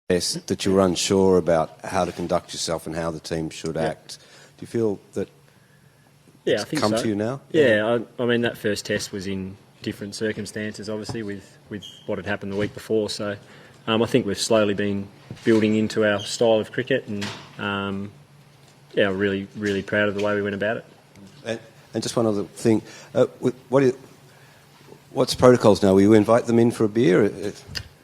that you were unsure about how to conduct yourself and how the team should act. Do you feel that I think come so. to you now? Yeah, I mean, that first test was in different circumstances, obviously, with what had happened the week before. So I think we've slowly been building into our style of cricket, and really, really proud of the way we went about it. And just one other thing, what's protocols now? Will you invite them in for a beer?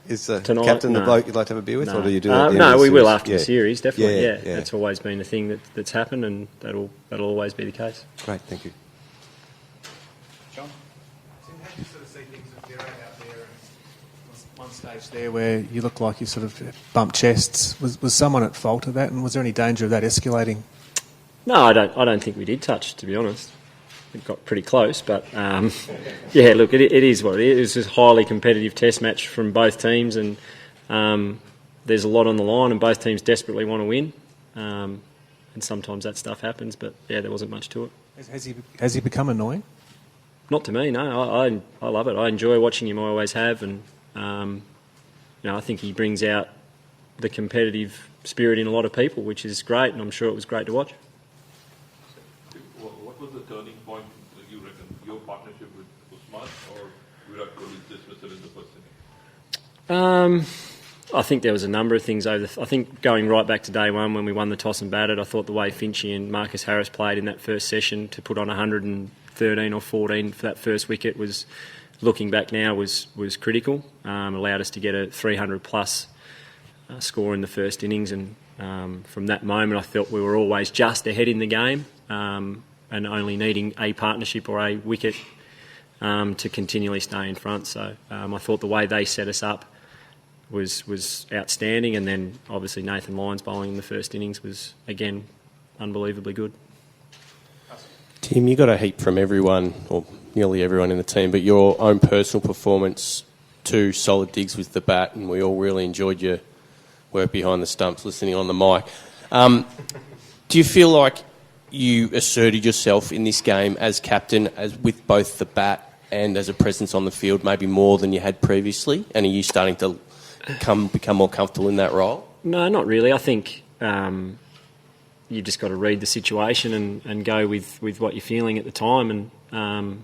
Is the Tonight, captain no. the bloke you'd like to have a beer with, No. or do you do it at the end No, of the we will series? after the series, definitely. Yeah. Yeah. That's always been a thing that's happened, and that'll always be the case. Great, thank you. John? Tim, how do you sort of see things with Gerard out there? And one stage there where you look like you sort of bumped chests. Was someone at fault of that, and was there any danger of that escalating? No, I don't think we did touch, to be honest. It got pretty close, but look, it is what it is. It's a highly competitive test match from both teams, and there's a lot on the line, and both teams desperately want to win. And sometimes that stuff happens, but there wasn't much to it. Has he become annoying? Not to me, no. I love it. I enjoy watching him. I always have, and I think he brings out the competitive spirit in a lot of people, which is great, and I'm sure it was great to watch. What was the turning point, you reckon, your partnership with Usman or Virat Kohli's dismissal in the first inning? I think there was a number of things I think going right back to day one when we won the toss and batted, I thought the way Finchie and Marcus Harris played in that first session to put on 113 or 14 for that first wicket was, looking back now, was critical. Allowed us to get a 300-plus score in the first innings, and from that moment I felt we were always just ahead in the game, and only needing a partnership or a wicket to continually stay in front. So I thought the way they set us up was outstanding, and then obviously Nathan Lyons bowling in the first innings was, again, unbelievably good. Tim, you got a heap from everyone, or nearly everyone in the team, but your own personal performance, 2 solid digs with the bat, and we all really enjoyed your work behind the stumps, listening on the mic. Do you feel like you asserted yourself in this game as captain, as with both the bat and as a presence on the field, maybe more than you had previously? And are you starting to become more comfortable in that role? No, not really. I think you've just got to read the situation and go with what you're feeling at the time. And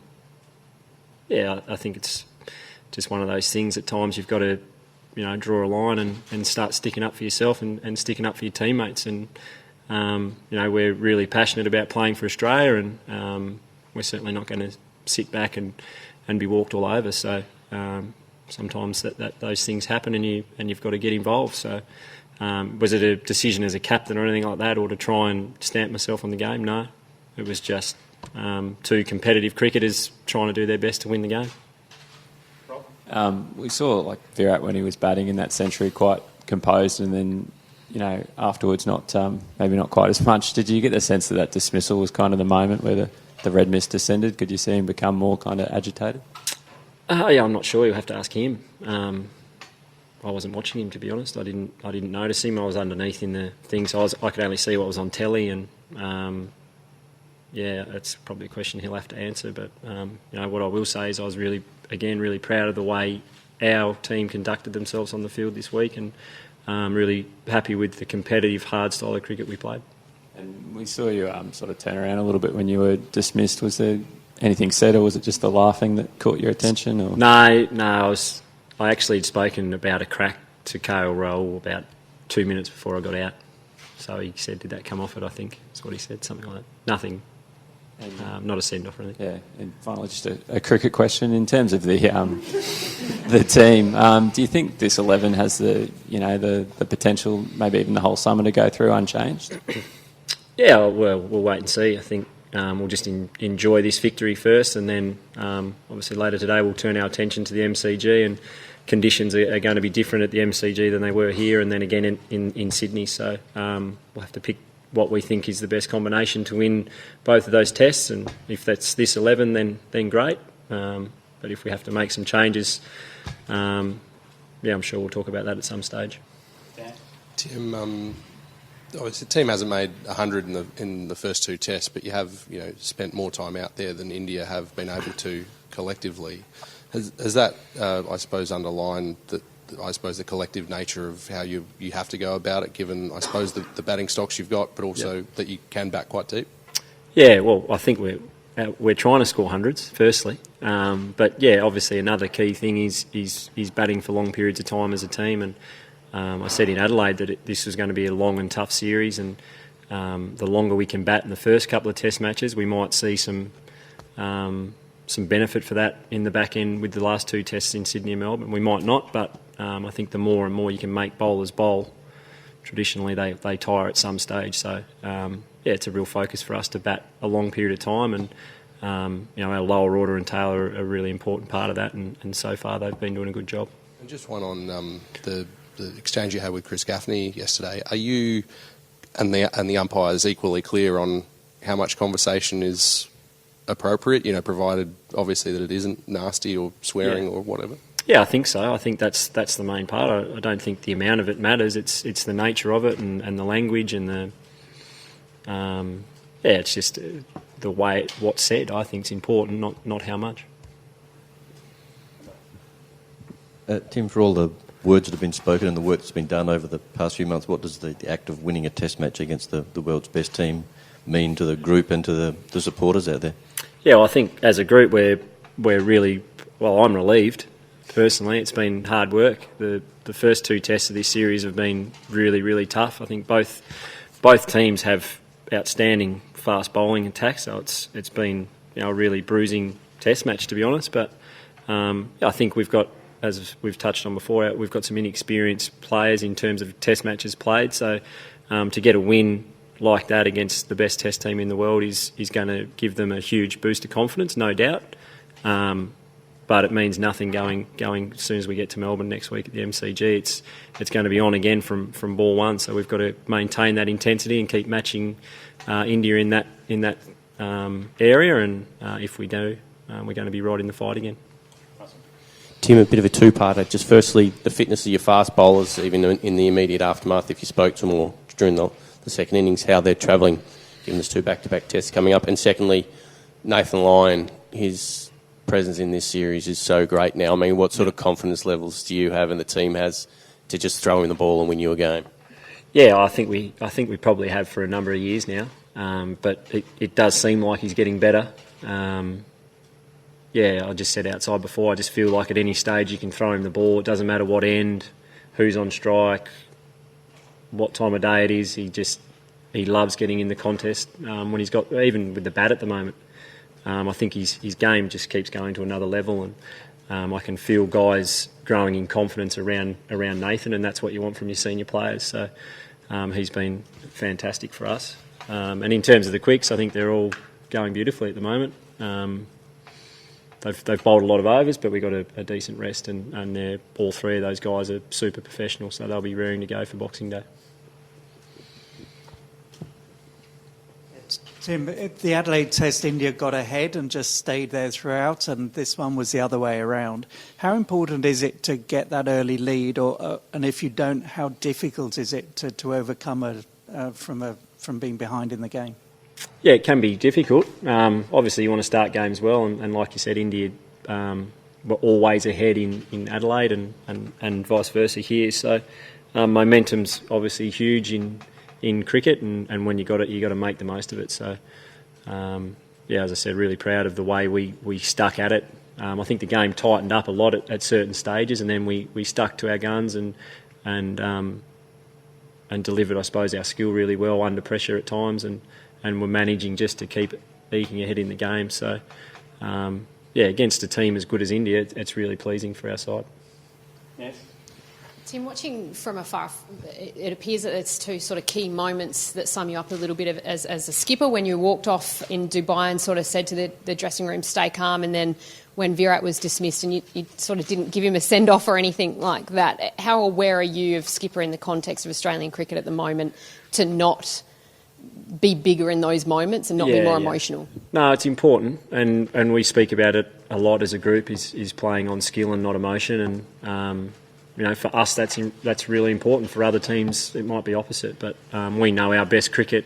I think it's just one of those things. At times you've got to, draw a line and start sticking up for yourself and sticking up for your teammates. And we're really passionate about playing for Australia, and we're certainly not going to sit back and be walked all over. So sometimes that those things happen, and you've got to get involved. So was it a decision as a captain or anything like that, or to try and stamp myself on the game? No, it was just 2 competitive cricketers trying to do their best to win the game. We saw Virat when he was batting in that century quite composed, and then afterwards maybe not quite as much. Did you get the sense that dismissal was kind of the moment where the red mist descended? Could you see him become more kind of agitated? I'm not sure. You'll have to ask him. I wasn't watching him, to be honest. I didn't notice him. I was underneath in the thing, so I could only see what was on telly, and that's probably a question he'll have to answer. But what I will say is I was really proud of the way our team conducted themselves on the field this week, and really happy with the competitive, hard style of cricket we played. And we saw you sort of turn around a little bit when you were dismissed. Was there anything said, or was it just the laughing that caught your attention? Or? No. I actually had spoken about a crack to KL Roll about 2 minutes before I got out. So he said, "Did that come off it?" I think that's what he said, something like that. Nothing. Not a send-off or anything. Yeah, and finally, just a cricket question in terms of the team. Do you think this 11 has the potential, maybe even the whole summer, to go through unchanged? Yeah, well, we'll wait and see. I think we'll just enjoy this victory first, and then obviously later today we'll turn our attention to the MCG, and conditions are going to be different at the MCG than they were here, and then again in Sydney. So we'll have to pick what we think is the best combination to win both of those tests, and if that's this 11, then great. But if we have to make some changes, I'm sure we'll talk about that at some stage. Tim, obviously the team hasn't made 100 in the first 2 tests, but you have spent more time out there than India have been able to collectively. Has that, I suppose, underlined that I suppose, the collective nature of how you have to go about it, given, I suppose, the batting stocks you've got, but also that you can bat quite deep? Yeah, well, I think we're trying to score hundreds, firstly. But, yeah, obviously another key thing is batting for long periods of time as a team. And I said in Adelaide that this was going to be a long and tough series, and the longer we can bat in the first couple of test matches, we might see some benefit for that in the back end with the last 2 tests in Sydney and Melbourne. We might not, but I think the more and more you can make bowlers bowl, traditionally they tire at some stage. So, yeah, it's a real focus for us to bat a long period of time, and our lower order and tail are a really important part of that, and so far they've been doing a good job. And just one on the exchange you had with Chris Gaffney yesterday. Are you and the umpires equally clear on how much conversation is appropriate, provided obviously that it isn't nasty or swearing or whatever? Yeah, I think so. I think that's the main part. I don't think the amount of it matters. It's the nature of it and the language and the it's just the way what's said. I think is important, not how much. Tim, for all the words that have been spoken and the work that's been done over the past few months, what does the act of winning a test match against the world's best team mean to the group and to the supporters out there? Yeah, well, I think as a group we're really, well, I'm relieved personally. It's been hard work. The first 2 tests of this series have been really, really tough. I think both teams have outstanding fast bowling attacks, so it's been a really bruising test match, to be honest. But I think we've got, as we've touched on before, we've got some inexperienced players in terms of test matches played. So to get a win like that against the best test team in the world is going to give them a huge boost of confidence, no doubt. But it means nothing going as soon as we get to Melbourne next week at the MCG. It's going to be on again from ball one. So we've got to maintain that intensity and keep matching India in that area. And if we do, we're going to be right in the fight again. Tim, a bit of a two-parter. Just firstly, the fitness of your fast bowlers, even in the immediate aftermath, if you spoke to them or during the second innings, how they're travelling, given there's 2 back-to-back tests coming up. And secondly, Nathan Lyon, his presence in this series is so great now. I mean, what sort of confidence levels do you have and the team has to just throw in the ball and win you a game? Yeah, I think we probably have for a number of years now. But it does seem like he's getting better. Yeah, I just said outside before, I just feel like at any stage you can throw him the ball. It doesn't matter what end, who's on strike, what time of day it is. He loves getting in the contest when he's got, even with the bat at the moment. I think his game just keeps going to another level, and I can feel guys growing in confidence around Nathan, and that's what you want from your senior players. So he's been fantastic for us. And in terms of the quicks, I think they're all going beautifully at the moment. They've bowled a lot of overs, but we got a decent rest, and all 3 of those guys are super professional, so they'll be raring to go for Boxing Day. Tim, the Adelaide Test, India got ahead and just stayed there throughout, and this one was the other way around. How important is it to get that early lead, and if you don't, how difficult is it to overcome from being behind in the game? Yeah, it can be difficult. Obviously, you want to start games well, and like you said, India were always ahead in Adelaide, and vice versa here. So momentum's obviously huge in cricket, and when you got it, you got to make the most of it. So yeah, as I said, really proud of the way we stuck at it. I think the game tightened up a lot at certain stages, and then we stuck to our guns and delivered, I suppose, our skill really well under pressure at times, and we're managing just to keep eking ahead in the game. So, yeah, against a team as good as India, it's really pleasing for our side. Yes. Tim, watching from afar, it appears that it's 2 sort of key moments that sum you up a little bit as a skipper, when you walked off in Dubai and sort of said to the dressing room, stay calm, and then when Virat was dismissed and you sort of didn't give him a send-off or anything like that. How aware are you of skipper in the context of Australian cricket at the moment to not be bigger in those moments and not be more emotional? No, it's important, and we speak about it a lot as a group, is playing on skill and not emotion, and for us that's really important. For other teams it might be opposite, but we know our best cricket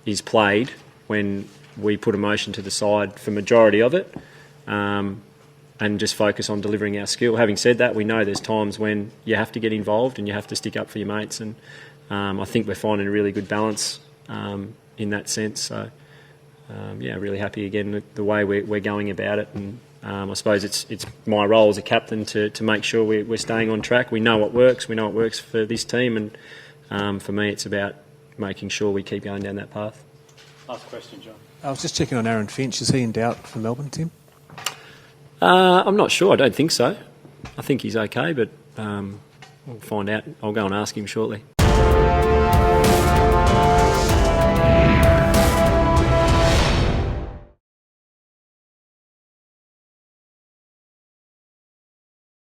is played when we put emotion to the side for majority of it. and just focus on delivering our skill. Having said that, we know there's times when you have to get involved and you have to stick up for your mates, and I think we're finding a really good balance in that sense. So, really happy again the way we're going about it, and I suppose it's my role as a captain to make sure we're staying on track. We know what works. We know what works for this team, and for me, it's about making sure we keep going down that path. Last question, John. I was just checking on Aaron Finch. Is he in doubt for Melbourne, Tim? I'm not sure. I don't think so. I think he's okay, but we'll find out. I'll go and ask him shortly.